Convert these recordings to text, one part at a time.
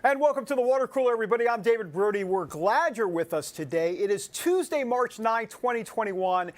And welcome to the Water Cooler, everybody. I'm David Brody. We're glad you're with us today. It is Tuesday, March 9, 2021,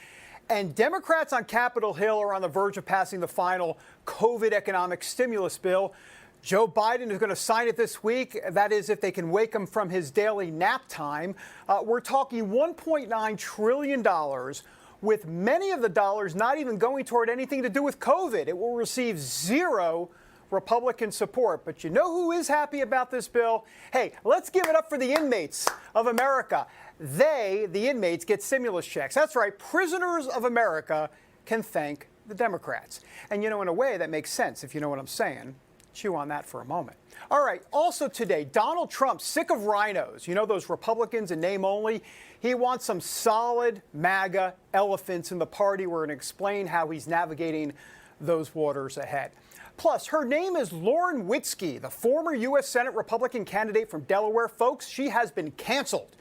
and Democrats on Capitol Hill are on the verge of passing the final COVID economic stimulus bill. Joe Biden is going to sign it this week. That is, if they can wake him from his daily nap time. We're talking $1.9 trillion, with many of the dollars not even going toward anything to do with COVID. It will receive zero Republican support. But you know who is happy about this bill? Hey, let's give it up for the inmates of America. They, the inmates, get stimulus checks. That's right. Prisoners of America can thank the Democrats. And you know, in a way, that makes sense, if you know what I'm saying. Chew on that for a moment. All right. Also today, Donald Trump, sick of rhinos. You know, those Republicans in name only. He wants some solid MAGA elephants in the party. We're going to explain how he's navigating those waters ahead. Plus, her name is Lauren Witzke, the former U.S. Senate Republican candidate from Delaware. Folks, she has been canceled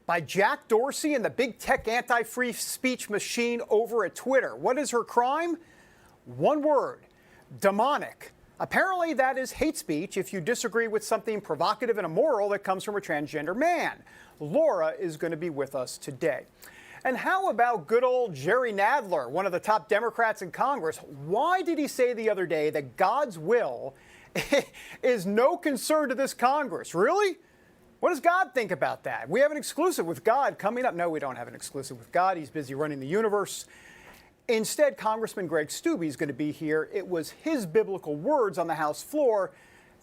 by Jack Dorsey and the big tech anti-free speech machine over at Twitter. What is her crime? One word: demonic. Apparently, that is hate speech if you disagree with something provocative and immoral that comes from a transgender man. Laura is going to be with us today. And how about good old Jerry Nadler, one of the top Democrats in Congress? Why did he say the other day that God's will is no concern to this Congress? Really? What does God think about that? We have an exclusive with God coming up. No, we don't have an exclusive with God. He's busy running the universe. Instead, Congressman Greg Steube is going to be here. It was his biblical words on the House floor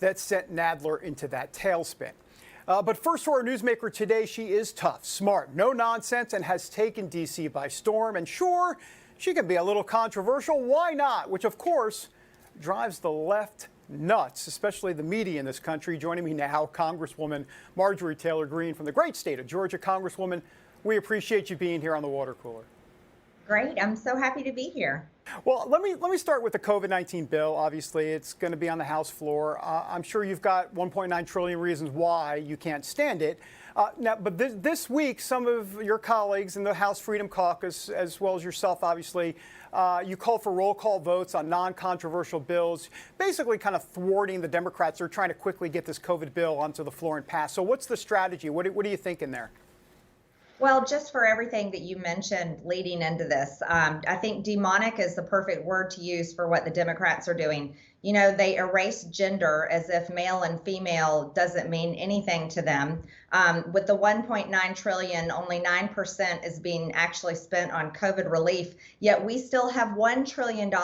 that sent Nadler into that tailspin. But first, for our newsmaker today, she is tough, smart, no nonsense, and has taken D.C. by storm. And sure, she can be a little controversial. Why not? Which, of course, drives the left nuts, especially the media in this country. Joining me now, Congresswoman Marjorie Taylor Greene from the great state of Georgia. Congresswoman, we appreciate you being here on the Water Cooler. Great. I'm so happy to be here. Well, let me start with the COVID-19 bill. Obviously, it's going to be on the House floor. I'm sure you've got 1.9 trillion reasons why you can't stand it. But this week, some of your colleagues in the House Freedom Caucus, as well as yourself, obviously, you called for roll call votes on non-controversial bills, basically kind of thwarting the Democrats. They're trying to quickly get this COVID bill onto the floor and pass. So what's the strategy? What are you thinking there? Well, just for everything that you mentioned leading into this, I think demonic is the perfect word to use for what the Democrats are doing. You know, they erase gender as if male and female doesn't mean anything to them. With the 1.9 trillion, only 9% is being actually spent on COVID relief, yet we still have $1 trillion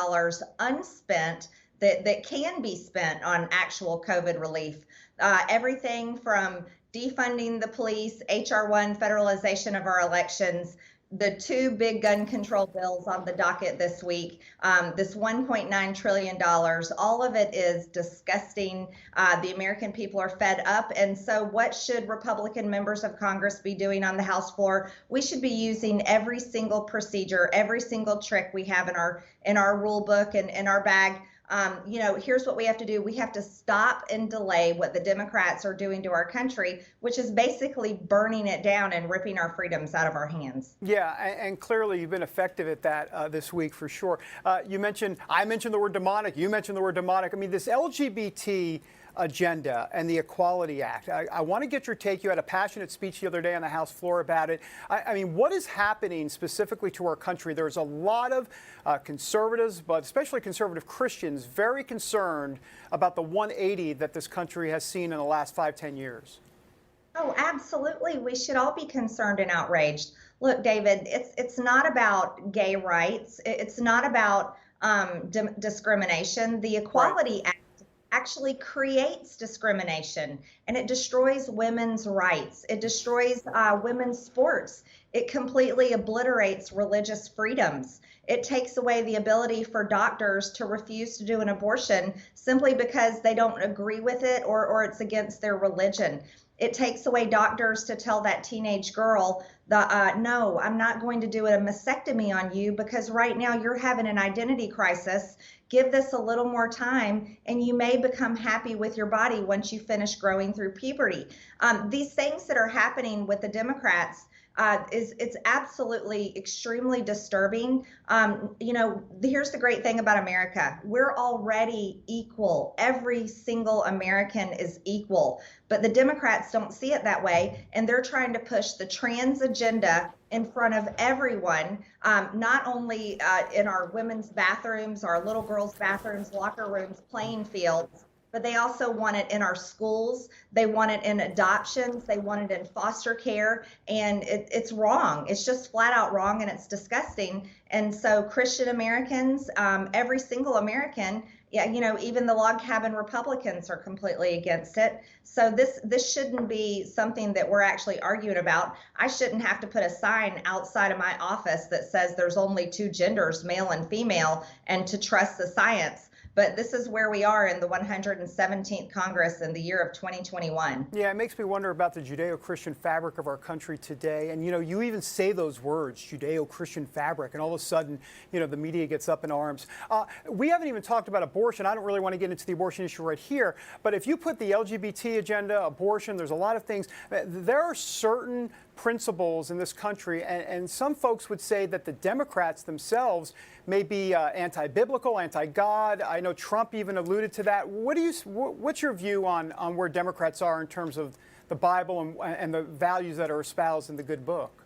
unspent that can be spent on actual COVID relief. Everything from defunding the police, H.R. 1, federalization of our elections, the two big gun control bills on the docket this week, this $1.9 trillion, all of it is disgusting. The American people are fed up. And so what should Republican members of Congress be doing on the House floor? We should be using every single procedure, every single trick we have in our rule book and in our bag. You know, here's what we have to do. We have to stop and delay what the Democrats are doing to our country, which is basically burning it down and ripping our freedoms out of our hands. Yeah, and clearly you've been effective at that this week for sure. I mentioned the word demonic. You mentioned the word demonic. I mean, this LGBT agenda and the Equality Act. I want to get your take. You had a passionate speech the other day on the House floor about it. I mean, what is happening specifically to our country? There's a lot of conservatives, but especially conservative Christians, very concerned about the 180 that this country has seen in the last 5-10 years. Oh, absolutely. We should all be concerned and outraged. Look, David, it's not about gay rights. It's not about discrimination. The Equality Act actually creates discrimination, and it destroys women's rights. It destroys women's sports. It completely obliterates religious freedoms. It takes away the ability for doctors to refuse to do an abortion simply because they don't agree with it or it's against their religion. It takes away doctors to tell that teenage girl that, no, I'm not going to do a mastectomy on you because right now you're having an identity crisis. Give this a little more time and you may become happy with your body once you finish growing through puberty. These things that are happening with the Democrats it's absolutely extremely disturbing. Here's the great thing about America. We're already equal. Every single American is equal, but the Democrats don't see it that way, and they're trying to push the trans agenda in front of everyone, not only in our women's bathrooms, our little girls' bathrooms, locker rooms, playing fields, but they also want it in our schools. They want it in adoptions. They want it in foster care. And it's wrong. It's just flat out wrong, and it's disgusting. And so Christian Americans, every single American, yeah, even the log cabin Republicans are completely against it. So this shouldn't be something that we're actually arguing about. I shouldn't have to put a sign outside of my office that says there's only two genders, male and female, and to trust the science. But this is where we are in the 117th Congress in the year of 2021. Yeah, it makes me wonder about the Judeo-Christian fabric of our country today. And, you even say those words, Judeo-Christian fabric, and all of a sudden, the media gets up in arms. We haven't even talked about abortion. I don't really want to get into the abortion issue right here. But if you put the LGBT agenda, abortion, there's a lot of things. There are certain principles in this country, and some folks would say that the Democrats themselves may be anti-biblical, anti-God. I know Trump even alluded to that. What's your view on where Democrats are in terms of the Bible and the values that are espoused in the good book?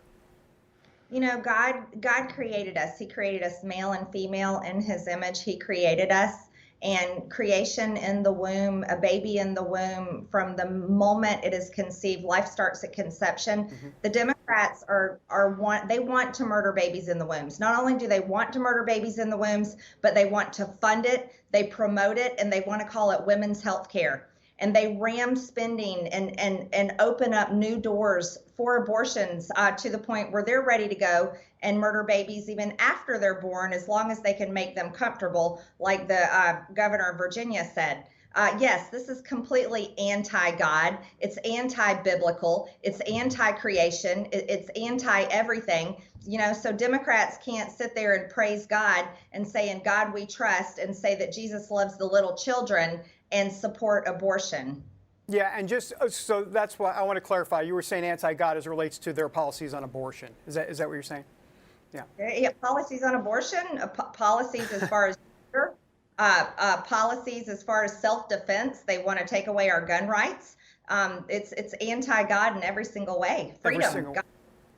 God created us. He created us male and female in his image. He created us. And creation in the womb, a baby in the womb, from the moment it is conceived, life starts at conception. Mm-hmm. The Democrats they want to murder babies in the wombs. Not only do they want to murder babies in the wombs, but they want to fund it, they promote it, and they want to call it women's health care. And they ram spending and open up new doors for abortions to the point where they're ready to go and murder babies even after they're born, as long as they can make them comfortable, like the governor of Virginia said. Yes, this is completely anti-God. It's anti-biblical. It's anti-creation. It's anti-everything. So Democrats can't sit there and praise God and say, "In God we trust," and say that Jesus loves the little children and support abortion. Yeah, and just so that's why I want to clarify. You were saying anti-God as it relates to their policies on abortion. Is that what you're saying? Yeah, policies on abortion, policies as far as policies as far as self-defense. They want to take away our gun rights. It's anti-God in every single way.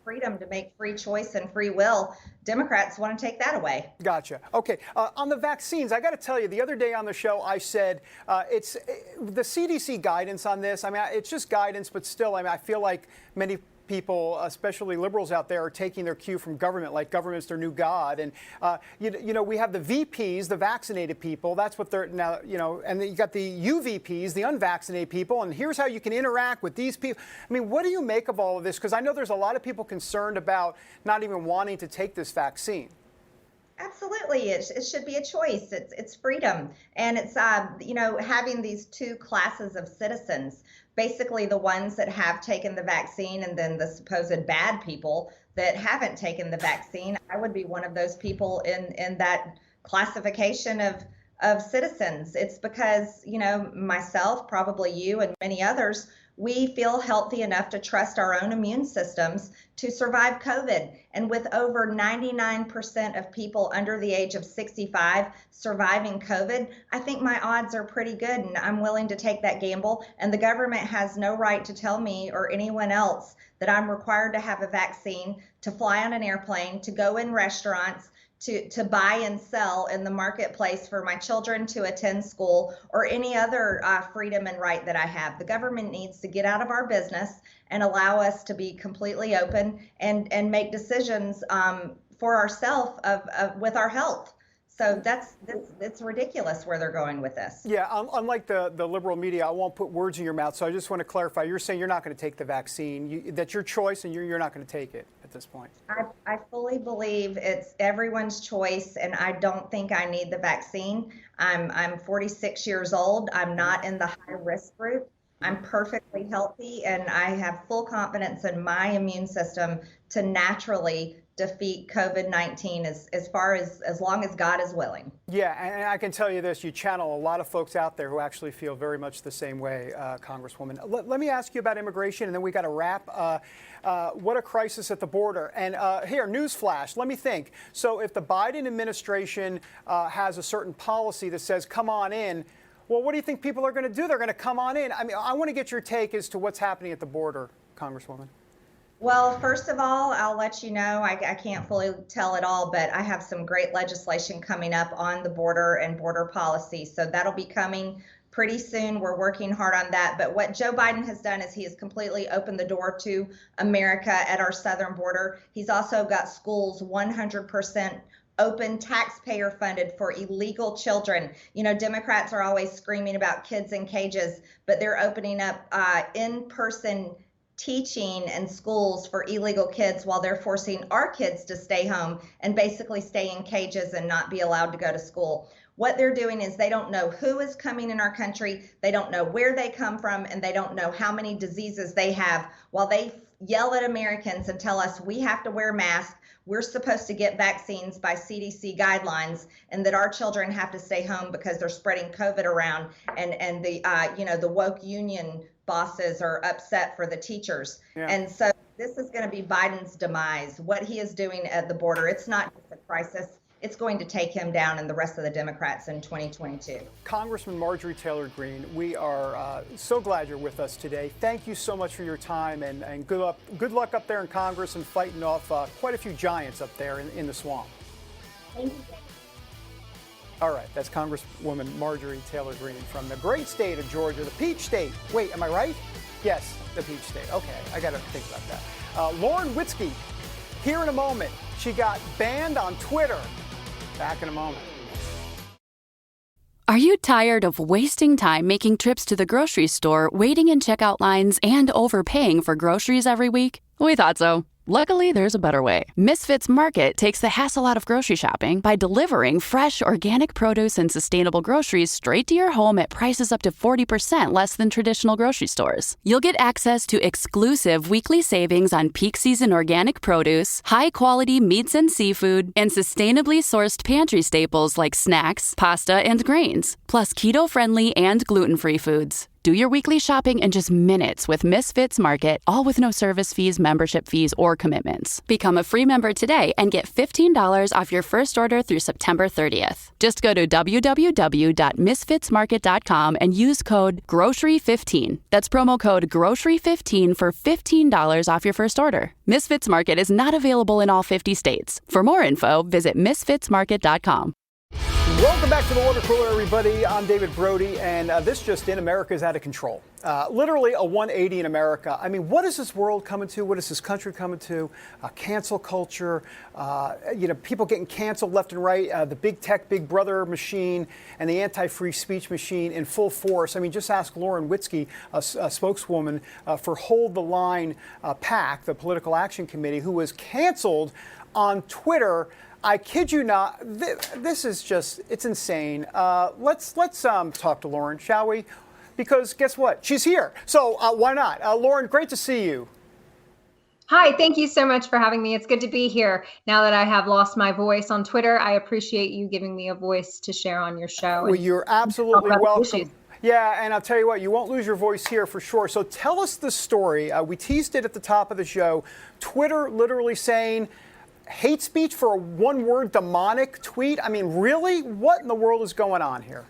Freedom to make free choice and free will. Democrats want to take that away. Gotcha. Okay. On the vaccines, I got to tell you, the other day on the show, I said it's the CDC guidance on this. I mean, it's just guidance, but still, I feel like many people, especially liberals out there, are taking their cue from government, like government's their new god. And, we have the VPs, the vaccinated people. That's what they're now, and then you got the UVPs, the unvaccinated people. And here's how you can interact with these people. I mean, what do you make of all of this? Because I know there's a lot of people concerned about not even wanting to take this vaccine. Absolutely, it should be a choice. It's freedom, and it's having these two classes of citizens. Basically, the ones that have taken the vaccine, and then the supposed bad people that haven't taken the vaccine. I would be one of those people in that classification of citizens. It's because myself, probably you, and many others, we feel healthy enough to trust our own immune systems to survive COVID. And with over 99% of people under the age of 65 surviving COVID, I think my odds are pretty good, and I'm willing to take that gamble. And the government has no right to tell me or anyone else that I'm required to have a vaccine, to fly on an airplane, to go in restaurants, to buy and sell in the marketplace for my children to attend school, or any other freedom and right that I have. The government needs to get out of our business and allow us to be completely open and make decisions for ourselves with our health. So it's ridiculous where they're going with this. Yeah, unlike the liberal media, I won't put words in your mouth. So I just want to clarify. You're saying you're not going to take the vaccine. That's your choice, and you're not going to take it at this point. I fully believe it's everyone's choice, and I don't think I need the vaccine. I'm 46 years old. I'm not in the high risk group. I'm perfectly healthy, and I have full confidence in my immune system to naturally defeat COVID-19 as far as long as God is willing. Yeah, and I can tell you this, you channel a lot of folks out there who actually feel very much the same way, Congresswoman. Let me ask you about immigration, and then we got to wrap. What a crisis at the border. And here, newsflash, let me think. So if the Biden administration has a certain policy that says, come on in, well, what do you think people are going to do? They're going to come on in. I mean, I want to get your take as to what's happening at the border, Congresswoman. Well, first of all, I'll let you know, I can't fully tell it all, but I have some great legislation coming up on the border and border policy. So that'll be coming pretty soon. We're working hard on that. But what Joe Biden has done is he has completely opened the door to America at our southern border. He's also got schools 100% open, taxpayer funded for illegal children. You know, Democrats are always screaming about kids in cages, but they're opening up in-person teaching in schools for illegal kids while they're forcing our kids to stay home and basically stay in cages and not be allowed to go to school. What they're doing is they don't know who is coming in our country, they don't know where they come from, and they don't know how many diseases they have, while they yell at Americans and tell us we have to wear masks, we're supposed to get vaccines by CDC guidelines, and that our children have to stay home because they're spreading COVID around, and the the woke union bosses are upset for the teachers. Yeah. And so this is going to be Biden's demise. What he is doing at the border, it's not just a crisis. It's going to take him down and the rest of the Democrats in 2022. Congressman Marjorie Taylor Greene, we are so glad you're with us today. Thank you so much for your time, and good luck up there in Congress and fighting off quite a few giants up there in the swamp. Thank you. All right, that's Congresswoman Marjorie Taylor Greene from the great state of Georgia, the Peach State. Wait, am I right? Yes, the Peach State. Okay, I got to think about that. Lauren Witzke, here in a moment. She got banned on Twitter. Back in a moment. Are you tired of wasting time making trips to the grocery store, waiting in checkout lines, and overpaying for groceries every week? We thought so. Luckily, there's a better way. Misfits Market takes the hassle out of grocery shopping by delivering fresh, organic produce and sustainable groceries straight to your home at prices up to 40% less than traditional grocery stores. You'll get access to exclusive weekly savings on peak season organic produce, high-quality meats and seafood, and sustainably sourced pantry staples like snacks, pasta, and grains, plus keto-friendly and gluten-free foods. Do your weekly shopping in just minutes with Misfits Market, all with no service fees, membership fees, or commitments. Become a free member today and get $15 off your first order through September 30th. Just go to www.misfitsmarket.com and use code GROCERY15. That's promo code GROCERY15 for $15 off your first order. Misfits Market is not available in all 50 states. For more info, visit misfitsmarket.com. Welcome back to the Water Cooler, everybody. I'm David Brody, and this just in, America is out of control. Literally a 180 in America. I mean, what is this world coming to? What is this country coming to? Cancel culture, people getting canceled left and right, the big tech, big brother machine, and the anti-free speech machine in full force. I mean, just ask Lauren Witzke, a spokeswoman for Hold the Line PAC, the Political Action Committee, who was canceled on Twitter. I kid you not, this is just, it's insane. Let's talk to Lauren, shall we? Because guess what? She's here. So why not? Lauren, great to see you. Hi, thank you so much for having me. It's good to be here. Now that I have lost my voice on Twitter, I appreciate you giving me a voice to share on your show. Well, you're absolutely welcome. Yeah, and I'll tell you what, you won't lose your voice here for sure. So tell us the story. We teased it at the top of the show. Twitter literally saying, hate speech for a one-word demonic tweet? I mean, really? What in the world is going on here?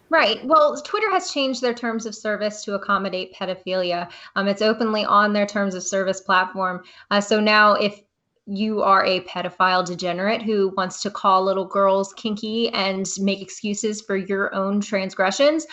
Right. Well, Twitter has changed their terms of service to accommodate pedophilia. It's openly on their terms of service platform. So now if you are a pedophile degenerate who wants to call little girls kinky and make excuses for your own transgressions,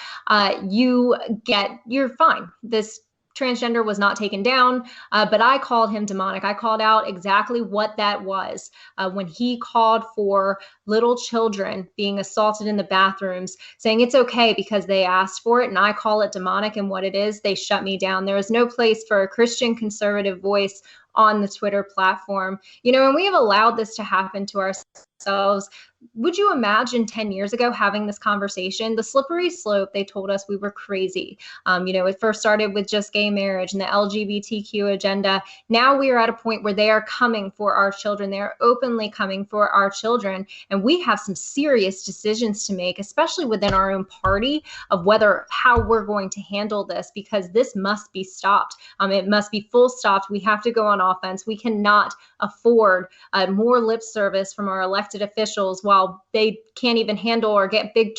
you're fine. This transgender was not taken down, but I called him demonic. I called out exactly what that was when he called for little children being assaulted in the bathrooms, saying it's okay because they asked for it, and I call it demonic, and what it is, they shut me down. There is no place for a Christian conservative voice on the Twitter platform. And we have allowed this to happen to our ourselves, would you imagine 10 years ago having this conversation? The slippery slope, they told us we were crazy. It first started with just gay marriage and the LGBTQ agenda. Now we are at a point where they are coming for our children. They are openly coming for our children. And we have some serious decisions to make, especially within our own party, of how we're going to handle this, because this must be stopped. It must be full stopped. We have to go on offense. We cannot afford more lip service from our elected officials while they can't even handle or get big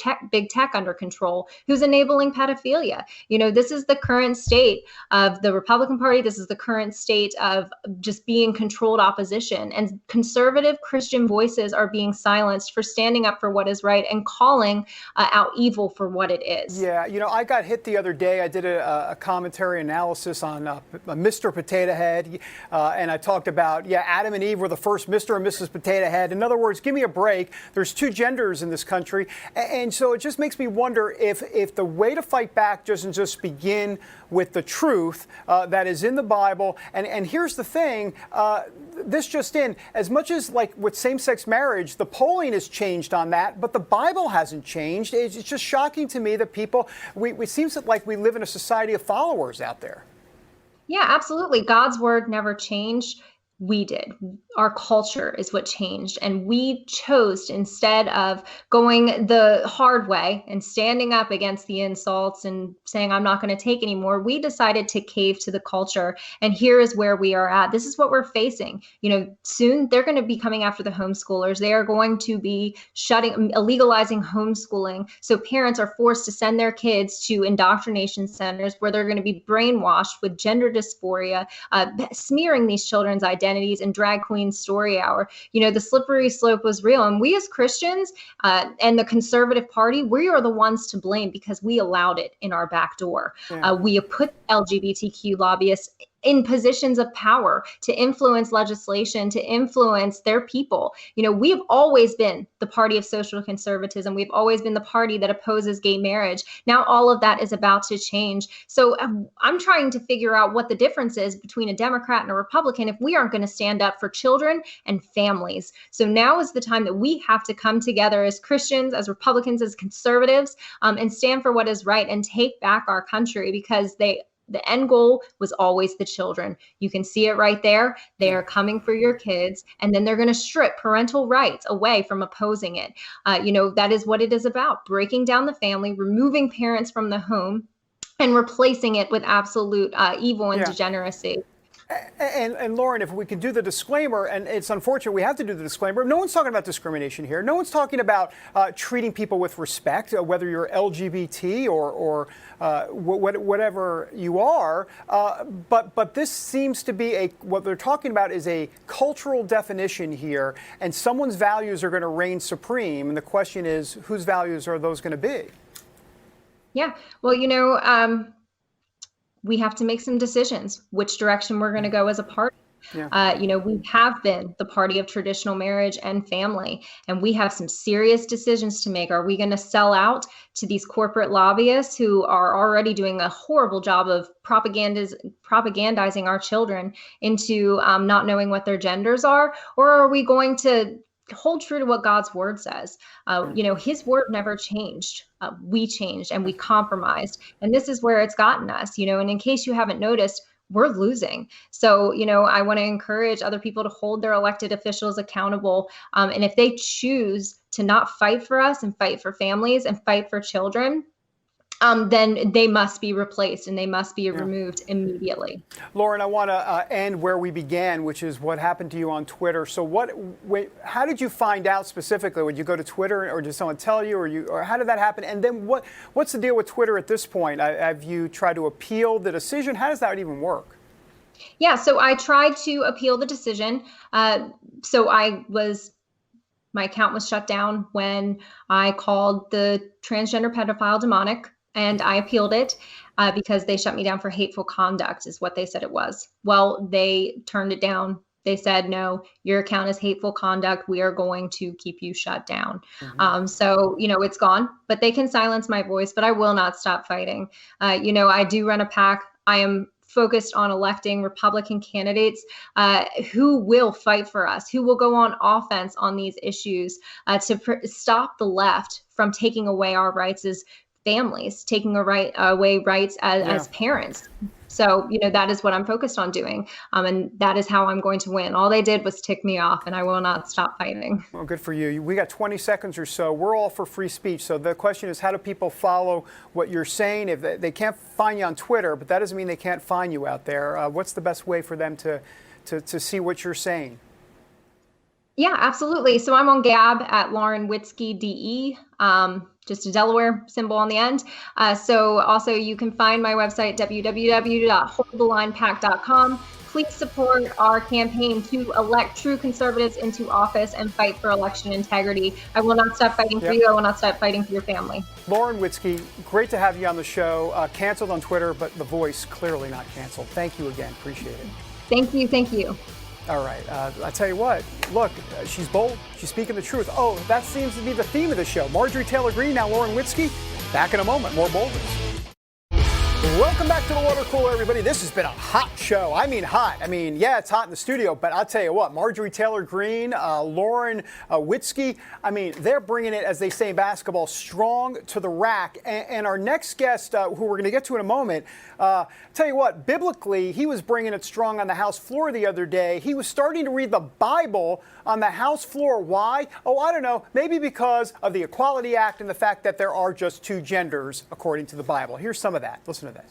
tech under control, who's enabling pedophilia. This is the current state of the Republican Party. This is the current state of just being controlled opposition. And conservative Christian voices are being silenced for standing up for what is right and calling out evil for what it is. Yeah, I got hit the other day. I did a commentary analysis on Mr. Potato Head, and I talked about, Adam and Eve were the first Mr. and Mrs. Potato Head. In other words, give me a break. There's two genders in this country. And so it just makes me wonder if the way to fight back doesn't just begin with the truth that is in the Bible. And here's the thing, this just in, as much as like with same-sex marriage, the polling has changed on that, but the Bible hasn't changed. It's just shocking to me that people, it seems like we live in a society of followers out there. Yeah, absolutely. God's word never changed. We did. Our culture is what changed. And we chose, instead of going the hard way and standing up against the insults and saying, I'm not going to take anymore, we decided to cave to the culture. And here is where we are at. This is what we're facing. Soon they're going to be coming after the homeschoolers. They are going to be illegalizing homeschooling. So parents are forced to send their kids to indoctrination centers where they're going to be brainwashed with gender dysphoria, smearing these children's identities and drag queen story hour. The slippery slope was real. And we as Christians and the conservative party, we are the ones to blame because we allowed it in our back door. Yeah. We have put LGBTQ lobbyists in positions of power to influence legislation, to influence their people. We've always been the party of social conservatism. We've always been the party that opposes gay marriage. Now all of that is about to change. So I'm trying to figure out what the difference is between a Democrat and a Republican if we aren't going to stand up for children and families. So now is the time that we have to come together as Christians, as Republicans, as conservatives, and stand for what is right and take back our country, because the end goal was always the children. You can see it right there. They are coming for your kids, and then they're going to strip parental rights away from opposing it. That is what it is about: breaking down the family, removing parents from the home, and replacing it with absolute evil and degeneracy. And Lauren, if we could do the disclaimer, and it's unfortunate we have to do the disclaimer, no one's talking about discrimination here. No one's talking about treating people with respect, whether you're LGBT or whatever you are. But this seems to be what they're talking about is a cultural definition here, and someone's values are going to reign supreme. And the question is, whose values are those going to be? Yeah, well, we have to make some decisions which direction we're going to go as a party. Yeah. We have been the party of traditional marriage and family, and we have some serious decisions to make. Are we going to sell out to these corporate lobbyists who are already doing a horrible job of propagandizing our children into not knowing what their genders are? Or are we going to hold true to what God's word says? His word never changed. We changed and we compromised. And this is where it's gotten us, and in case you haven't noticed, we're losing. So, I want to encourage other people to hold their elected officials accountable. And if they choose to not fight for us and fight for families and fight for children, then they must be replaced and they must be removed immediately. Lauren, I want to end where we began, which is what happened to you on Twitter. So how did you find out specifically? Would you go to Twitter, or did someone tell you, or how did that happen? And then what's the deal with Twitter at this point? Have you tried to appeal the decision? How does that even work? Yeah, so I tried to appeal the decision. My account was shut down when I called the transgender pedophile demonic. And I appealed it because they shut me down for hateful conduct, is what they said it was. Well, they turned it down. They said, no, your account is hateful conduct. We are going to keep you shut down. Mm-hmm. So it's gone, but they can silence my voice, but I will not stop fighting. I do run a PAC. I am focused on electing Republican candidates who will fight for us, who will go on offense on these issues to stop the left from taking away our rights as families, taking away rights as parents. So, that is what I'm focused on doing. And that is how I'm going to win. All they did was tick me off, and I will not stop fighting. Well, good for you. We got 20 seconds or so. We're all for free speech. So the question is, how do people follow what you're saying? If they can't find you on Twitter, but that doesn't mean they can't find you out there. What's the best way for them to see what you're saying? Yeah, absolutely. So I'm on Gab at Lauren Witzke DE, just a Delaware symbol on the end. So also you can find my website, www.holdthelinepack.com. Please support our campaign to elect true conservatives into office and fight for election integrity. I will not stop fighting for you. I will not stop fighting for your family. Lauren Witzke, great to have you on the show. Canceled on Twitter, but The Voice clearly not canceled. Thank you again. Appreciate it. Thank you. Thank you. All right. I tell you what, look, she's bold. She's speaking the truth. Oh, that seems to be the theme of the show. Marjorie Taylor Greene, now Lauren Witzke. Back in a moment. More boldness. Welcome back to the Water Cooler, everybody. This has been a hot show. I mean, hot. I mean, yeah, it's hot in the studio, but I'll tell you what, Marjorie Taylor Greene, Lauren Witzke, I mean, they're bringing it, as they say in basketball, strong to the rack. And our next guest, who we're going to get to in a moment, tell you what, biblically, he was bringing it strong on the House floor the other day. He was starting to read the Bible on the House floor. Why? Oh, I don't know. Maybe because of the Equality Act and the fact that there are just two genders, according to the Bible. Here's some of that. Listen to this.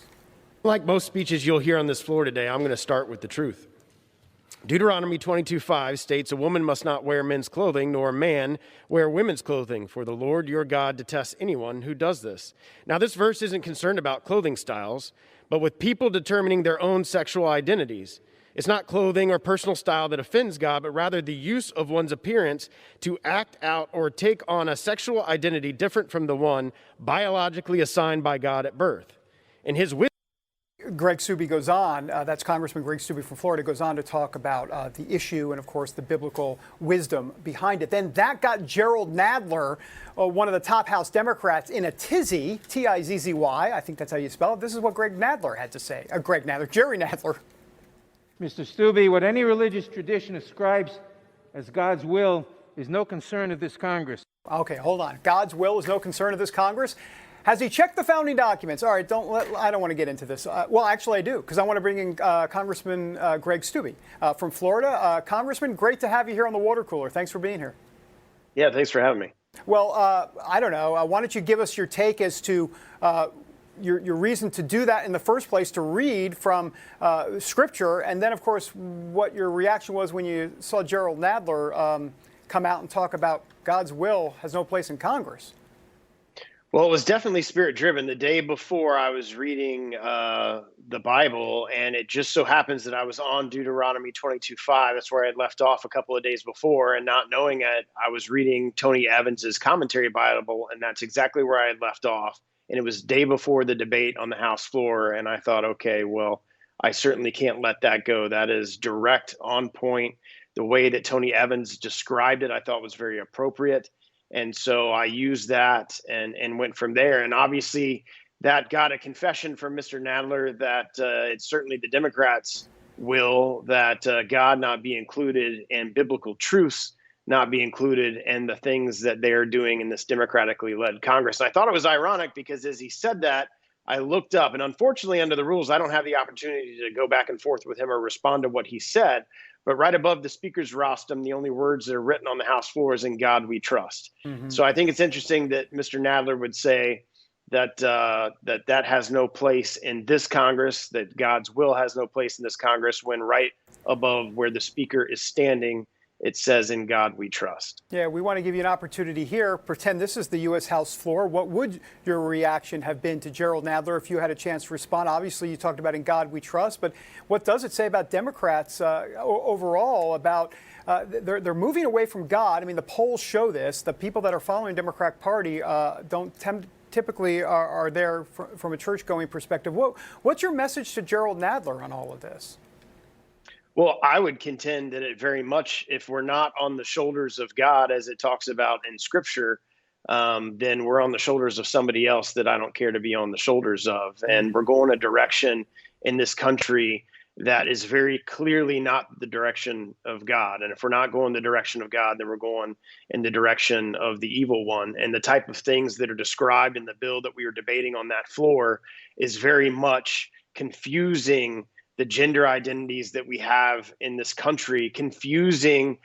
Like most speeches you'll hear on this floor today, I'm going to start with the truth. Deuteronomy 22:5 states, "A woman must not wear men's clothing, nor a man wear women's clothing, for the Lord your God detests anyone who does this." Now, this verse isn't concerned about clothing styles, but with people determining their own sexual identities. It's not clothing or personal style that offends God, but rather the use of one's appearance to act out or take on a sexual identity different from the one biologically assigned by God at birth. In his wisdom, Greg Steube goes on, that's Congressman Greg Steube from Florida, goes on to talk about the issue and, of course, the biblical wisdom behind it. Then that got Jerrold Nadler, one of the top House Democrats, in a tizzy, T-I-Z-Z-Y. I think that's how you spell it. This is what Jerry Nadler. Mr. Steube, what any religious tradition ascribes as God's will is no concern of this Congress. Okay, hold on. God's will is no concern of this Congress? Has he checked the founding documents? All right, I don't want to get into this. Well, actually, I do, because I want to bring in Congressman Greg Steube from Florida. Congressman, great to have you here on the Water Cooler. Thanks for being here. yeah, thanks for having me. Well, I don't know. Why don't you give us your take as to your reason to do that in the first place, to read from Scripture, and then, of course, what your reaction was when you saw Jerrold Nadler come out and talk about God's will has no place in Congress. Well, it was definitely spirit-driven. The day before, I was reading the Bible, and it just so happens that I was on Deuteronomy 22:5. That's where I had left off a couple of days before, and not knowing it, I was reading Tony Evans's commentary Bible, and that's exactly where I had left off. And it was day before the debate on the House floor, and I thought, okay, well, I certainly can't let that go. That is direct, on point. The way that Tony Evans described it, I thought was very appropriate. And so I used that and went from there. And obviously that got a confession from Mr. Nadler that it's certainly the Democrats' will that God not be included and biblical truths not be included in the things that they're doing in this democratically led Congress. And I thought it was ironic because as he said that, I looked up, and unfortunately under the rules, I don't have the opportunity to go back and forth with him or respond to what he said. But right above the speaker's rostrum, the only words that are written on the House floor is "In God We Trust." Mm-hmm. So I think it's interesting that Mr. Nadler would say that that has no place in this Congress, that God's will has no place in this Congress, when right above where the speaker is standing, it says "In God We Trust." Yeah, we want to give you an opportunity here. Pretend this is the U.S. House floor. What would your reaction have been to Jerrold Nadler if you had a chance to respond? Obviously, you talked about "In God We Trust," but what does it say about Democrats overall about they're moving away from God? I mean, the polls show this. The people that are following the Democratic Party typically are there from a church-going perspective. What's your message to Jerrold Nadler on all of this? Well, I would contend that it very much, if we're not on the shoulders of God, as it talks about in Scripture, then we're on the shoulders of somebody else that I don't care to be on the shoulders of. And we're going a direction in this country that is very clearly not the direction of God. And if we're not going the direction of God, then we're going in the direction of the evil one. And the type of things that are described in the bill that we were debating on that floor is very much confusing the gender identities that we have in this country, confusing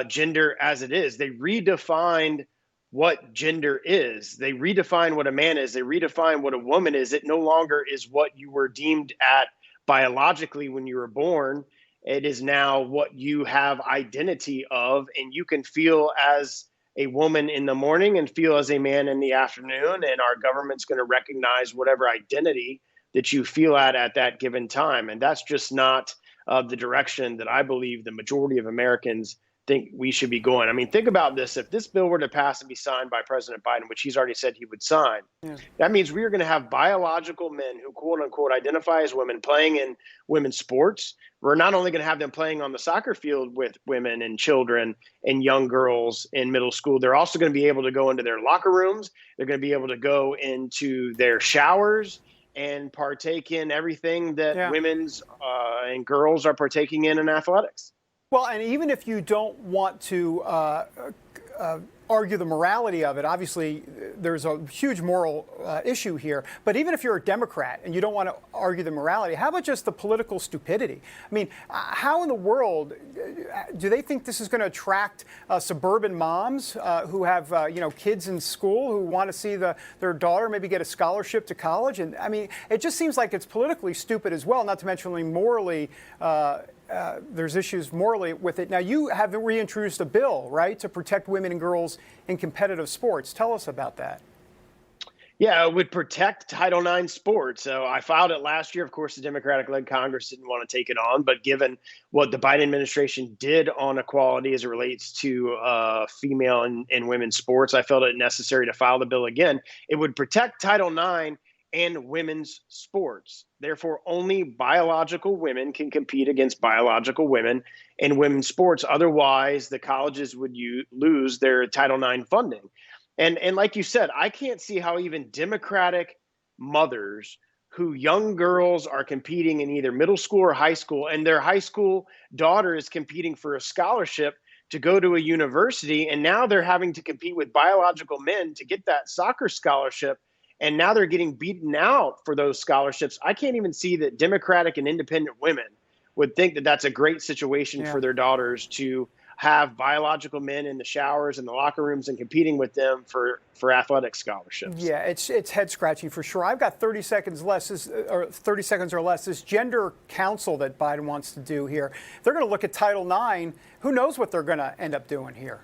gender as it is. They redefined what gender is. They redefine what a man is. They redefine what a woman is. It no longer is what you were deemed at biologically when you were born. It is now what you have identity of, and you can feel as a woman in the morning and feel as a man in the afternoon, and our government's going to recognize whatever identity that you feel at that given time. And that's just not the direction that I believe the majority of Americans think we should be going. I mean, think about this. If this bill were to pass and be signed by President Biden, which he's already said he would sign, that means we are going to have biological men who, quote unquote, identify as women playing in women's sports. We're not only going to have them playing on the soccer field with women and children and young girls in middle school, they're also going to be able to go into their locker rooms. They're going to be able to go into their showers and partake in everything that women's and girls are partaking in athletics. Well, and even if you don't want to argue the morality of it, obviously there's a huge moral issue here. But even if you're a Democrat and you don't want to argue the morality, how about just the political stupidity? I mean, how in the world do they think this is going to attract suburban moms who have kids in school who want to see their daughter maybe get a scholarship to college? And I mean, it just seems like it's politically stupid as well, not to mention morally. There's issues morally with it. Now, you have reintroduced a bill, right, to protect women and girls in competitive sports. Tell us about that. Yeah, it would protect Title IX sports. So I filed it last year. Of course, the Democratic-led Congress didn't want to take it on. But given what the Biden administration did on equality as it relates to female and women's sports, I felt it necessary to file the bill again. It would protect Title IX and women's sports. Therefore, only biological women can compete against biological women in women's sports. Otherwise, the colleges would lose their Title IX funding. And like you said, I can't see how even Democratic mothers who young girls are competing in either middle school or high school, and their high school daughter is competing for a scholarship to go to a university, and now they're having to compete with biological men to get that soccer scholarship. And now they're getting beaten out for those scholarships. I can't even see that Democratic and independent women would think that that's a great situation for their daughters to have biological men in the showers and the locker rooms and competing with them for athletic scholarships. Yeah, it's head scratching for sure. I've got 30 seconds or less. This gender council that Biden wants to do here, they're going to look at Title IX. Who knows what they're going to end up doing here?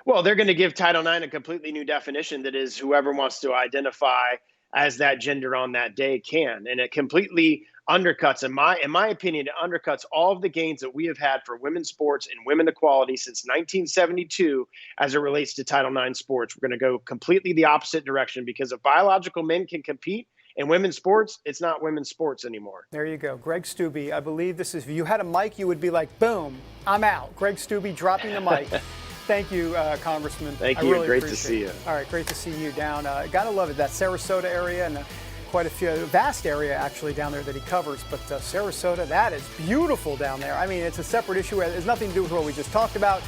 Well, they're going to give Title IX a completely new definition that is whoever wants to identify as that gender on that day can. And it completely undercuts, in my opinion, it undercuts all of the gains that we have had for women's sports and women equality since 1972 as it relates to Title IX sports. We're going to go completely the opposite direction because if biological men can compete in women's sports, it's not women's sports anymore. There you go. Greg Steube, I believe this is, if you had a mic, you would be like, boom, I'm out. Greg Steube dropping the mic. Thank you, Congressman. Thank you. Really great to see you. All right, great to see you down. Gotta love it. That Sarasota area and quite a vast area actually down there that he covers. But Sarasota, that is beautiful down there. I mean, it's a separate issue. It has nothing to do with what we just talked about.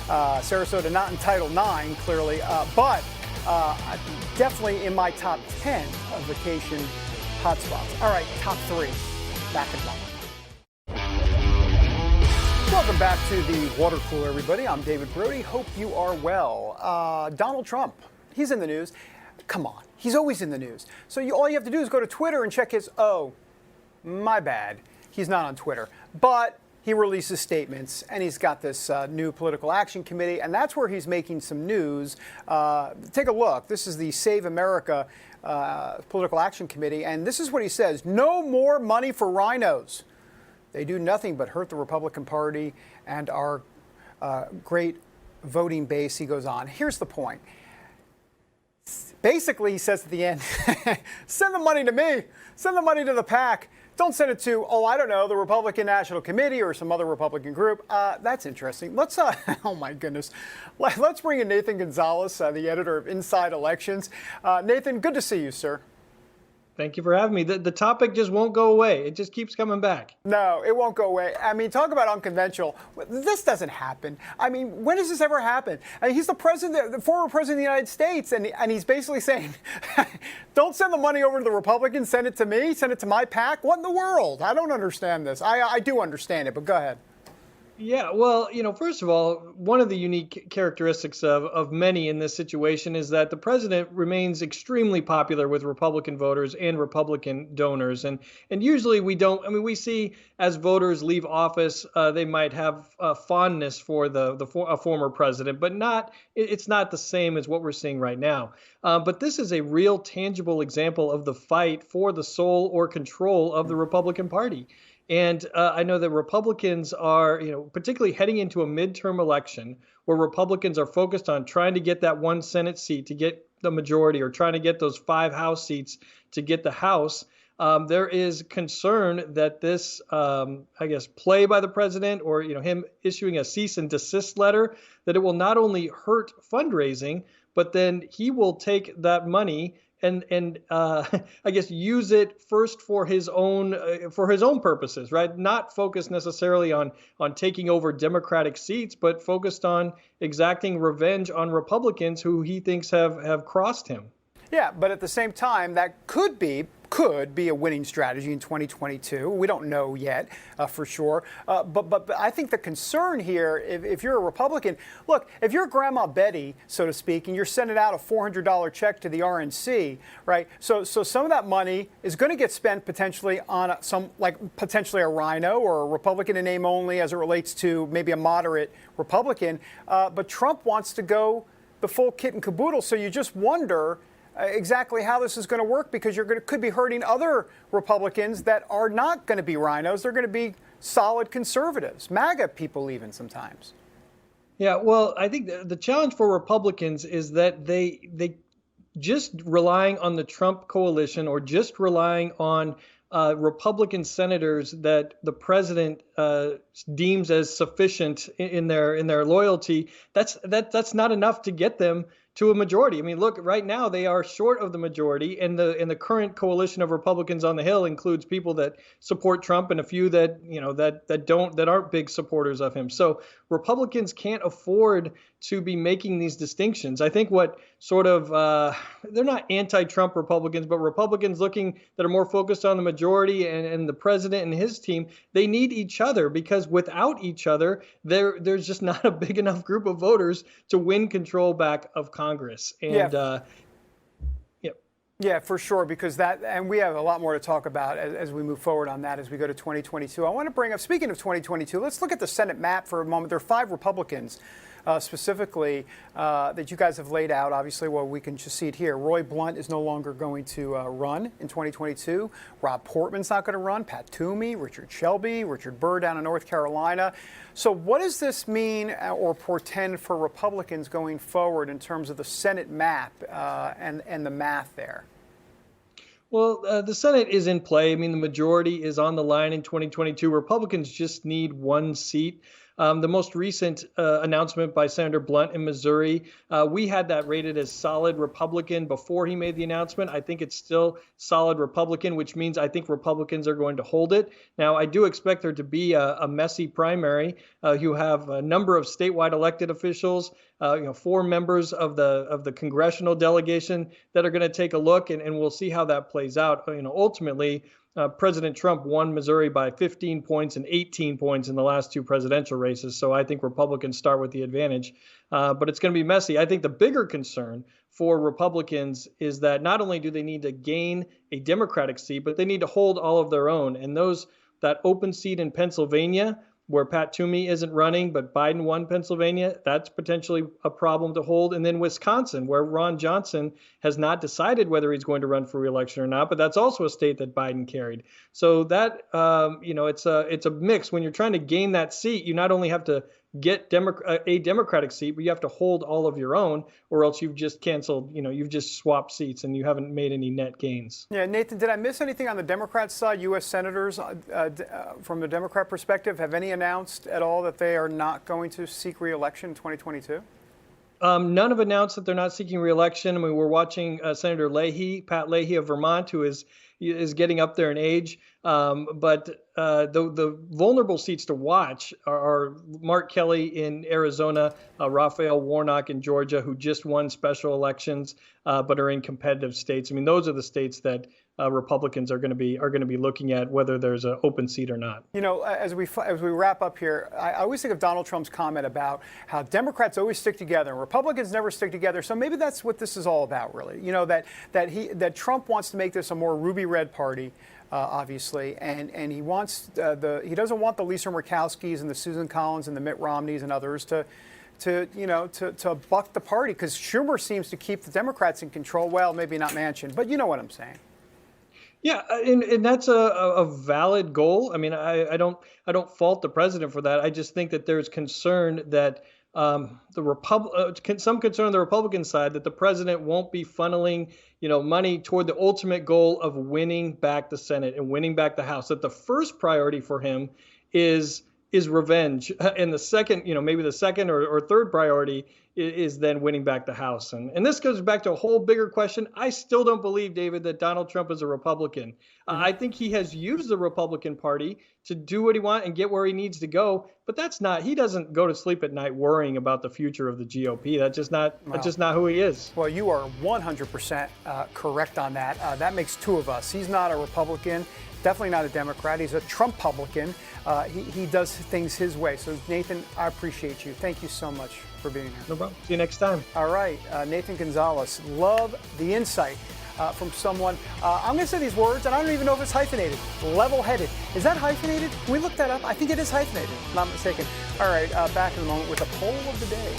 Sarasota not in Title IX, clearly, but definitely in my top 10 of vacation hotspots. All right, top 3. Back in line. Welcome back to the water cooler, everybody. I'm David Brody. Hope you are well. Donald Trump, he's in the news. Come on, he's always in the news. So all you have to do is go to Twitter and check his, oh, my bad. He's not on Twitter. But he releases statements, and he's got this new political action committee, and that's where he's making some news. Take a look. This is the Save America Political Action Committee, and this is what he says. No more money for rhinos. They do nothing but hurt the Republican Party and our great voting base, he goes on. Here's the point. Basically, he says at the end, send the money to me. Send the money to the PAC. Don't send it to, I don't know, the Republican National Committee or some other Republican group. That's interesting. Let's, oh my goodness. Let's bring in Nathan Gonzalez, the editor of Inside Elections. Nathan, good to see you, sir. Thank you for having me. The topic just won't go away. It just keeps coming back. No, it won't go away. I mean, talk about unconventional. This doesn't happen. I mean, when does this ever happen? I mean, he's the president, the former president of the United States, and he's basically saying, don't send the money over to the Republicans, send it to me, send it to my PAC. What in the world? I don't understand this. I do understand it, but go ahead. Yeah, well, first of all, one of the unique characteristics of many in this situation is that the president remains extremely popular with Republican voters and Republican donors. And usually we see as voters leave office, they might have a fondness for a former president, but it's not the same as what we're seeing right now. But this is a real tangible example of the fight for the soul or control of the Republican Party. And I know that Republicans are, particularly heading into a midterm election where Republicans are focused on trying to get that one Senate seat to get the majority, or trying to get those 5 House seats to get the House. There is concern that this, play by the president, or him issuing a cease and desist letter, that it will not only hurt fundraising, but then he will take that money and use it first for his own purposes, right? Not focused necessarily on taking over Democratic seats, but focused on exacting revenge on Republicans who he thinks have crossed him. Yeah, but at the same time, that could be a winning strategy in 2022. We don't know yet for sure. But I think the concern here, if you're a Republican, look, if you're Grandma Betty, so to speak, and you're sending out a $400 check to the RNC, right? So some of that money is going to get spent potentially on potentially a rhino or a Republican in name only as it relates to maybe a moderate Republican. But Trump wants to go the full kit and caboodle. So you just wonder exactly how this is going to work, because could be hurting other Republicans that are not going to be rhinos. They're going to be solid conservatives, MAGA people even sometimes. Yeah, well, I think the challenge for Republicans is that they just relying on the Trump coalition, or just relying on Republican senators that the president deems as sufficient in their loyalty. That's not enough to get them to a majority. I mean, look, right now they are short of the majority, and the current coalition of Republicans on the Hill includes people that support Trump and a few that aren't big supporters of him. So Republicans can't afford to be making these distinctions. I think what sort of they're not anti-Trump Republicans, but Republicans that are more focused on the majority and the president and his team, they need each other, because without each other, there's just not a big enough group of voters to win control back of Congress. And yeah, for sure, because and we have a lot more to talk about as we move forward on that as we go to 2022. I want to bring up, speaking of 2022, let's look at the Senate map for a moment. There are 5 Republicans specifically that you guys have laid out. Obviously, well, we can just see it here. Roy Blunt is no longer going to run in 2022. Rob Portman's not going to run. Pat Toomey, Richard Shelby, Richard Burr down in North Carolina. So what does this mean or portend for Republicans going forward in terms of the Senate map and the math there? Well, the Senate is in play. I mean, the majority is on the line in 2022. Republicans just need 1 seat. The most recent announcement by Senator Blunt in Missouri, we had that rated as solid Republican before he made the announcement. I think it's still solid Republican, which means I think Republicans are going to hold it. Now, I do expect there to be a messy primary. You have a number of statewide elected officials, 4 members of the congressional delegation that are going to take a look, and we'll see how that plays out. Ultimately, President Trump won Missouri by 15 points and 18 points in the last 2 presidential races. So I think Republicans start with the advantage. But it's going to be messy. I think the bigger concern for Republicans is that not only do they need to gain a Democratic seat, but they need to hold all of their own. And that open seat in Pennsylvania, where Pat Toomey isn't running, but Biden won Pennsylvania, that's potentially a problem to hold. And then Wisconsin, where Ron Johnson has not decided whether he's going to run for re-election or not, but that's also a state that Biden carried. So that, it's a mix. When you're trying to gain that seat, you not only have to get a Democratic seat, but you have to hold all of your own, or else you've just canceled, you've just swapped seats and you haven't made any net gains. Yeah, Nathan, did I miss anything on the Democrat side? U.S. senators, from the Democrat perspective, have any announced at all that they are not going to seek re-election in 2022? None have announced that they're not seeking re-election. I mean, we're watching Senator Pat Leahy of Vermont, who is getting up there in age. But the vulnerable seats to watch are Mark Kelly in Arizona, Raphael Warnock in Georgia, who just won special elections but are in competitive states. I mean, those are the states that Republicans are going to be looking at, whether there's an open seat or not. You know, as we wrap up here, I always think of Donald Trump's comment about how Democrats always stick together and Republicans never stick together. So maybe that's what this is all about, really. You know, that Trump wants to make this a more ruby red party. Obviously, and he wants he doesn't want the Lisa Murkowskis and the Susan Collins and the Mitt Romneys and others to buck the party, because Schumer seems to keep the Democrats in control. Well, maybe not Manchin, but you know what I'm saying. Yeah, and that's a valid goal. I mean, I don't fault the president for that. I just think that there's concern that some concern on the Republican side that the president won't be funneling, money toward the ultimate goal of winning back the Senate and winning back the House. That the first priority for him is revenge, and the second, maybe the second or third priority is then winning back the House. And this goes back to a whole bigger question. I still don't believe, David, that Donald Trump is a Republican. I think he has used the Republican Party to do what he wants and get where he needs to go. But he doesn't go to sleep at night worrying about the future of the GOP. That's just not who he is. Well, you are 100% correct on that. That makes two of us. He's not a Republican. Definitely not a Democrat. He's a Trump-publican. He does things his way. So, Nathan, I appreciate you. Thank you so much for being here. No problem. See you next time. All right. Nathan Gonzalez. Love the insight from someone. I'm going to say these words, and I don't even know if it's hyphenated. Level-headed. Is that hyphenated? Can we look that up? I think it is hyphenated, if I'm not mistaken. All right. Back in a moment with a poll of the day.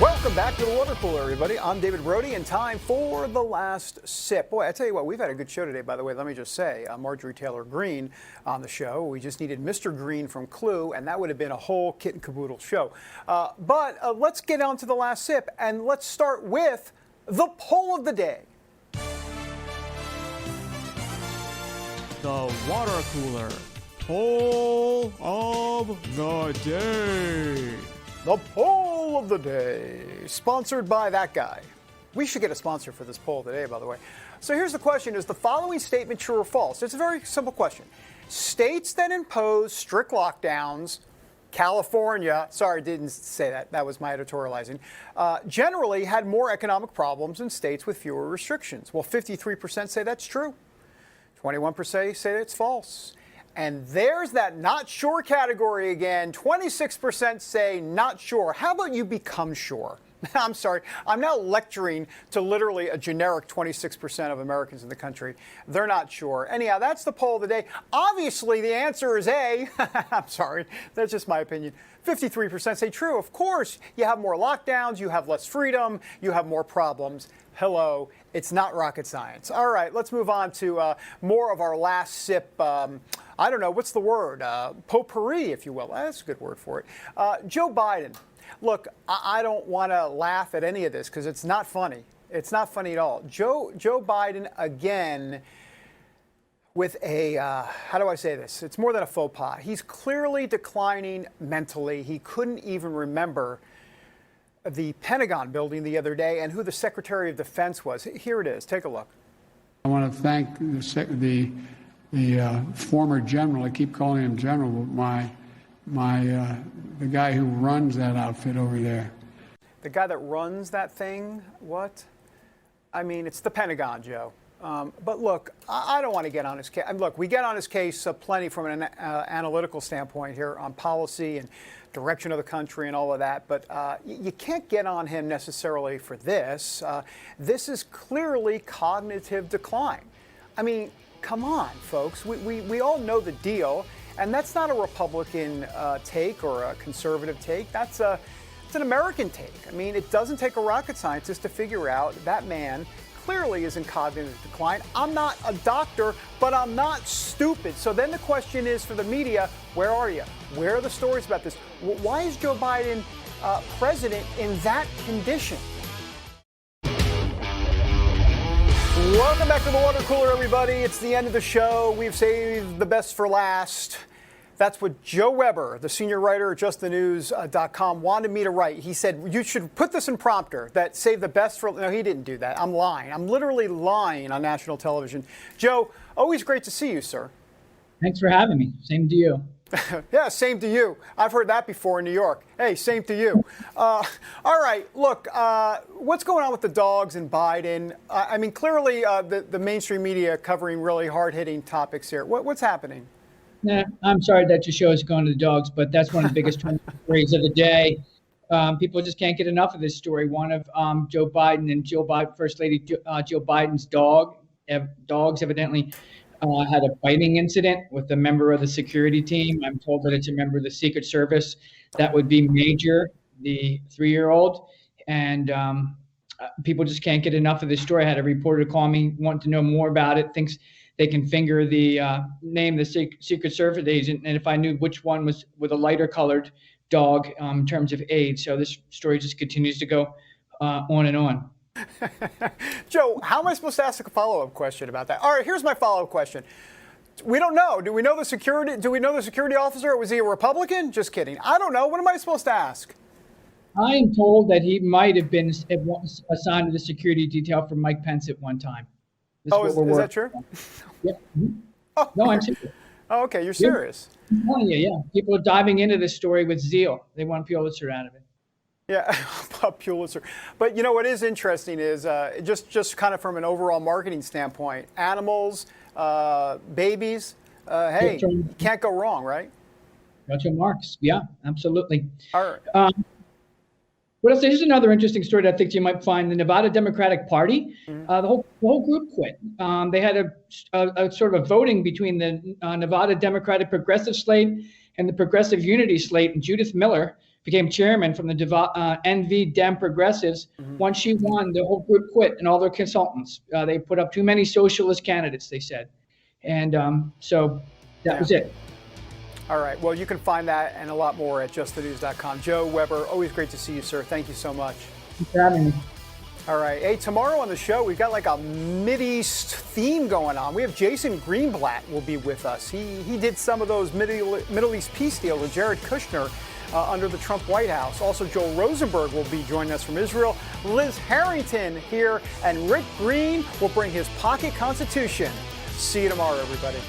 Welcome back to the Water Cooler, everybody. I'm David Brody, and time for the last sip. Boy, I tell you what, we've had a good show today, by the way. Let me just say, Marjorie Taylor Greene on the show. We just needed Mr. Green from Clue, and that would have been a whole kit and caboodle show. But let's get on to the last sip, and let's start with the poll of the day. The Water Cooler Poll of the Day. The poll of the day, sponsored by that guy. We should get a sponsor for this poll today, by the way. So here's the question. Is the following statement true or false? It's a very simple question. States that impose strict lockdowns, California, sorry, didn't say that. That was my editorializing, generally had more economic problems than states with fewer restrictions. Well, 53% say that's true. 21% say it's false. And there's that not sure category again. 26% say not sure. How about you become sure? I'm sorry. I'm now lecturing to literally a generic 26% of Americans in the country. They're not sure. Anyhow, that's the poll of the day. Obviously, the answer is A. I'm sorry. That's just my opinion. 53% say true. Of course, you have more lockdowns, you have less freedom, you have more problems. Hello, it's not rocket science. All right, let's move on to more of our last sip. I don't know, what's the word? Potpourri, if you will. That's a good word for it. Joe Biden. Look, I don't want to laugh at any of this because it's not funny. It's not funny at all. Joe Biden, again, with a, how do I say this? It's more than a faux pas. He's clearly declining mentally. He couldn't even remember the Pentagon building the other day and who the Secretary of Defense was. Here it is. Take a look. I want to thank the former general. I keep calling him general, but the guy who runs that outfit over there. The guy that runs that thing? What? I mean, it's the Pentagon, Joe. But look, I don't want to get on his case. Look, we get on his case plenty from an analytical standpoint here on policy and direction of the country and all of that. But you can't get on him necessarily for this. This is clearly cognitive decline. I mean, come on, folks. We all know the deal. And that's not a Republican take or a conservative take. It's an American take. I mean, it doesn't take a rocket scientist to figure out that man clearly is in cognitive decline. I'm not a doctor, but I'm not stupid. So then the question is for the media, where are you? Where are the stories about this? Why is Joe Biden president in that condition? Welcome back to the Water Cooler, everybody. It's the end of the show. We've saved the best for last. That's what Joe Weber, the senior writer at justthenews.com, wanted me to write. He said, you should put this in prompter, that save the best for... No, he didn't do that. I'm lying. I'm literally lying on national television. Joe, always great to see you, sir. Thanks for having me. Same to you. Yeah, same to you. I've heard that before in New York. Hey, same to you. All right, look, what's going on with the dogs and Biden? I mean, clearly the mainstream media covering really hard-hitting topics here. What's happening? Nah, I'm sorry that your show is going to the dogs, but that's one of the biggest stories of the day. People just can't get enough of this story. One of Joe Biden and First Lady Jill Biden's dogs evidently had a biting incident with a member of the security team. I'm told that it's a member of the Secret Service. That would be Major, the 3-year-old. And people just can't get enough of this story. I had a reporter call me, wanting to know more about it, thinks they can finger the name of the Secret Service agent, and if I knew which one was with a lighter colored dog in terms of age. So this story just continues to go on and on. Joe, how am I supposed to ask a follow-up question about that? All right, here's my follow-up question. We don't know. Do we know the security officer, or was he a Republican? Just kidding. I don't know. What am I supposed to ask? I am told that he might have been assigned to the security detail for Mike Pence at one time. Is that true? Yep. Oh, no, I'm serious. Oh, okay, you're serious. Yeah. People are diving into this story with zeal. They want Pulitzer out of it. Yeah, Pulitzer. But you know what is interesting is just kind of from an overall marketing standpoint, animals, babies, hey, you can't go wrong, right? Groucho Marx. Yeah, absolutely. All right. What else? Here's another interesting story that I think you might find. The Nevada Democratic Party, the whole group quit. They had a sort of voting between the Nevada Democratic Progressive slate and the Progressive Unity slate, and Judith Miller became chairman from the NV Dem Progressives. Once she won, the whole group quit, and all their consultants. They put up too many socialist candidates, they said. And so that was it. All right. Well, you can find that and a lot more at justthenews.com. Joe Weber, always great to see you, sir. Thank you so much. Thanks for having me. All right. Hey, tomorrow on the show, we've got like a Mideast theme going on. We have Jason Greenblatt will be with us. He did some of those Middle East peace deals with Jared Kushner under the Trump White House. Also, Joel Rosenberg will be joining us from Israel. Liz Harrington here, and Rick Green will bring his pocket constitution. See you tomorrow, everybody.